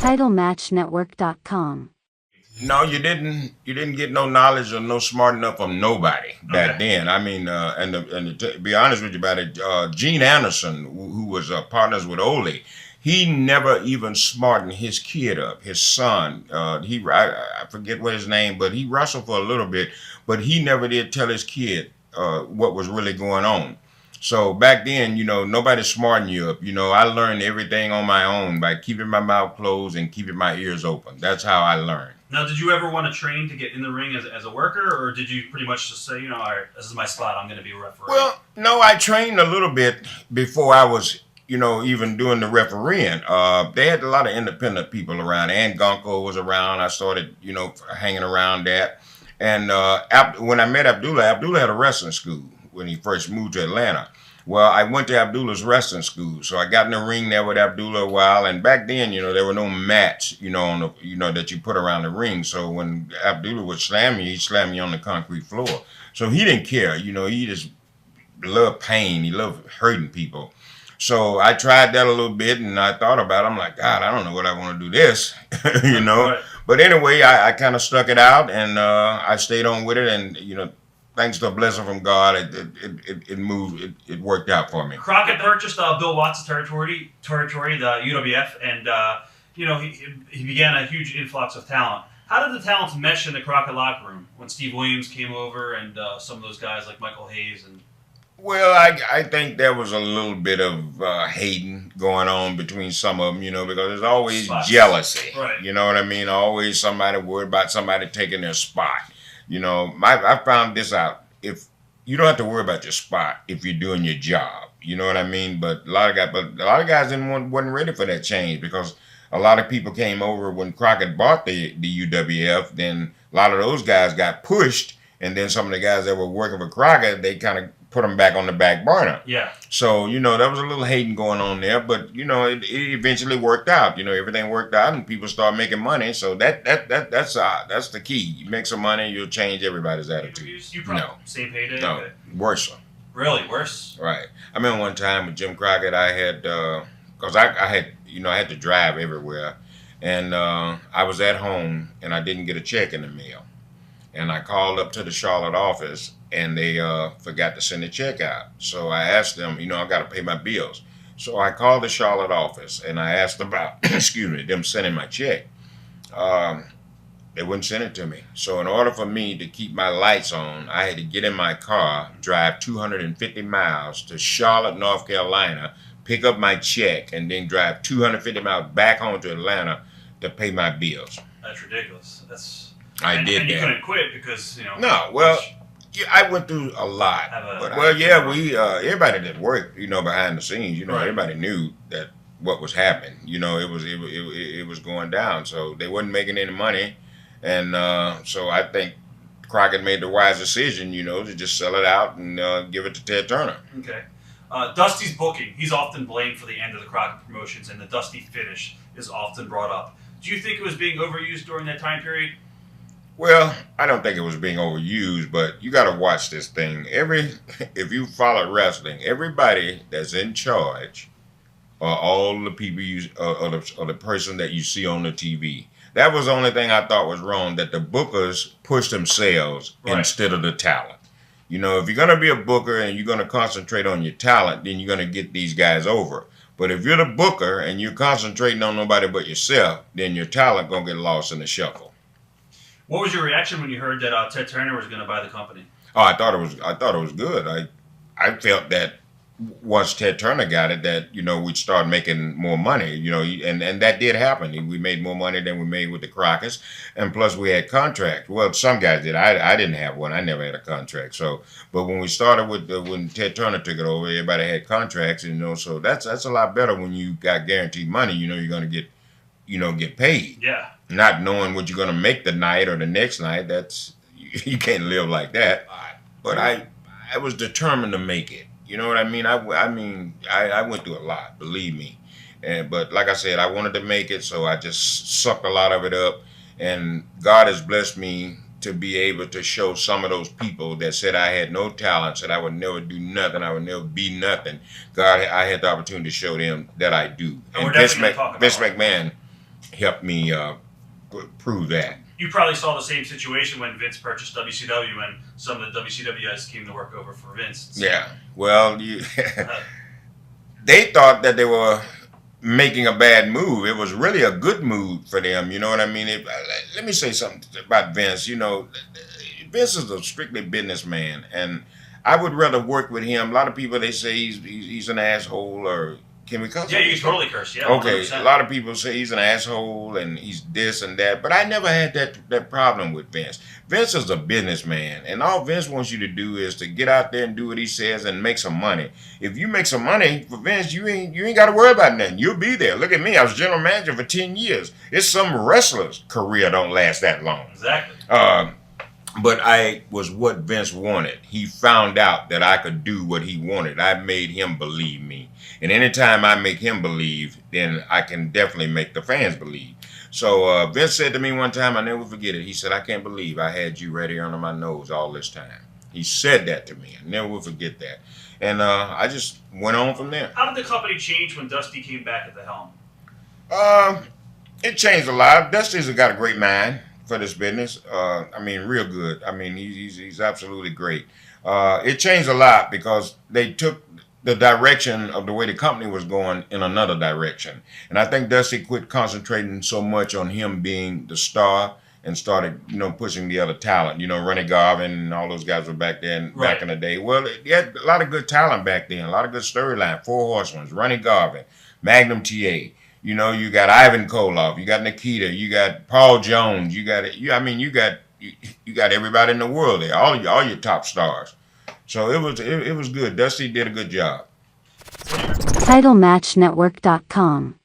TitleMatchNetwork.com. No, you didn't. You didn't get no knowledge or no smart enough from nobody back then. I mean, to be honest with you about it, Gene Anderson, who was partners with Ole, he never even smartened his kid up. His son, I forget what his name, but he wrestled for a little bit, but he never did tell his kid what was really going on. So back then, nobody smartened you up. I learned everything on my own by keeping my mouth closed and keeping my ears open. That's how I learned. Now, did you ever want to train to get in the ring as a worker, or did you pretty much just say, all right, this is my spot, I'm going to be a referee? Well, no, I trained a little bit before I was, even doing the refereeing. They had a lot of independent people around. Ann Gunko was around. I started, hanging around that. And when I met Abdullah had a wrestling school when he first moved to Atlanta. Well, I went to Abdullah's wrestling school, so I got in the ring there with Abdullah a while. And back then, there were no mats, that you put around the ring. So when Abdullah would slam you, he'd slam you on the concrete floor. So he didn't care, he just loved pain. He loved hurting people. So I tried that a little bit, and I thought about it. I'm like, God, I don't know what I want to do this, Right. But anyway, I kind of stuck it out, and I stayed on with it, and thanks to a blessing from God, it moved. It worked out for me. Crockett purchased Bill Watts' territory, the UWF, and he began a huge influx of talent. How did the talents mesh in the Crockett locker room when Steve Williams came over and some of those guys like Michael Hayes and? Well, I think there was a little bit of hating going on between some of them, because there's always jealousy. Right. You know what I mean? Always somebody worried about somebody taking their spot. I found this out. If you don't have to worry about your spot if you're doing your job, you know what I mean. But a lot of guys wasn't ready for that change because a lot of people came over when Crockett bought the UWF. Then a lot of those guys got pushed, and then some of the guys that were working for Crockett, they kind of put them back on the back burner. Yeah. So there was a little hating going on there, but it eventually worked out. Everything worked out, and people started making money. So that's the key. You make some money, you'll change everybody's attitude. You probably same payday. No, okay. worse. Really worse. Right. I remember one time with Jim Crockett, I had because I had to drive everywhere, and I was at home and I didn't get a check in the mail, and I called up to the Charlotte office. And they forgot to send a check out. So I asked them, I got to pay my bills. So I called the Charlotte office and I asked about, them sending my check. They wouldn't send it to me. So in order for me to keep my lights on, I had to get in my car, drive 250 miles to Charlotte, North Carolina, pick up my check, and then drive 250 miles back home to Atlanta to pay my bills. That's ridiculous. I did and you that. couldn't quit because, No, well... Yeah, I went through a lot, everybody that worked, behind the scenes, right. Everybody knew that what was happening, it was going down, so they wasn't making any money, and so I think Crockett made the wise decision, to just sell it out and give it to Ted Turner. Okay, Dusty's booking, he's often blamed for the end of the Crockett Promotions, and the Dusty finish is often brought up. Do you think it was being overused during that time period? Well, I don't think it was being overused, but you got to watch this thing. If you follow wrestling, everybody that's in charge are all the people or the person that you see on the TV. That was the only thing I thought was wrong, that the bookers push themselves instead of the talent. If you're going to be a booker and you're going to concentrate on your talent, then you're going to get these guys over. But if you're the booker and you're concentrating on nobody but yourself, then your talent going to get lost in the shuffle. What was your reaction when you heard that Ted Turner was going to buy the company? Oh, I thought it was good. I felt that once Ted Turner got it, that we'd start making more money. And that did happen. We made more money than we made with the Crockett's, and plus we had contracts. Well, some guys did. I didn't have one. I never had a contract. But when we started when Ted Turner took it over, everybody had contracts. So that's a lot better when you got guaranteed money. You're going to get paid. Yeah. Not knowing what you're going to make the night or the next night, you can't live like that. But I was determined to make it. You know what I mean? I went through a lot, believe me. But like I said, I wanted to make it, so I just sucked a lot of it up. And God has blessed me to be able to show some of those people that said I had no talent, said I would never do nothing, I would never be nothing. God, I had the opportunity to show them that I do. And Vince McMahon, helped me prove that. You probably saw the same situation when Vince purchased WCW and some of the WCW guys came to work over for Vince. So, Yeah. Well, they thought that they were making a bad move. It was really a good move for them. You know what I mean? Let me say something about Vince. You know, Vince is a strictly businessman, and I would rather work with him. A lot of people, they say he's an asshole, or can we cuss? Yeah, you can totally curse. Yeah. Okay, 100%. a lot of people say he's an asshole and he's this and that, but I never had that problem with Vince. Vince is a businessman, and all Vince wants you to do is to get out there and do what he says and make some money. If you make some money for Vince, you ain't got to worry about nothing. You'll be there. Look at me. I was general manager for 10 years. It's some wrestler's career don't last that long. Exactly. But I was what Vince wanted. He found out that I could do what he wanted. I made him believe me. And anytime I make him believe, then I can definitely make the fans believe. So Vince said to me one time, I never forget it. He said, I can't believe I had you right here under my nose all this time. He said that to me. I never will forget that. And I just went on from there. How did the company change when Dusty came back at the helm? It changed a lot. Dusty's got a great mind for this business. I mean, real good. I mean, he's absolutely great. It changed a lot because they took the direction of the way the company was going in another direction. And I think Dusty quit concentrating so much on him being the star and started, pushing the other talent. Ronnie Garvin and all those guys were back there back in the day. Well, he had a lot of good talent back then, a lot of good storyline. Four Horsemen, Ronnie Garvin, Magnum TA. You got Ivan Koloff, you got Nikita, you got Paul Jones, you got you got everybody in the world there, all your top stars. So it was good. Dusty did a good job. TitleMatchNetwork.com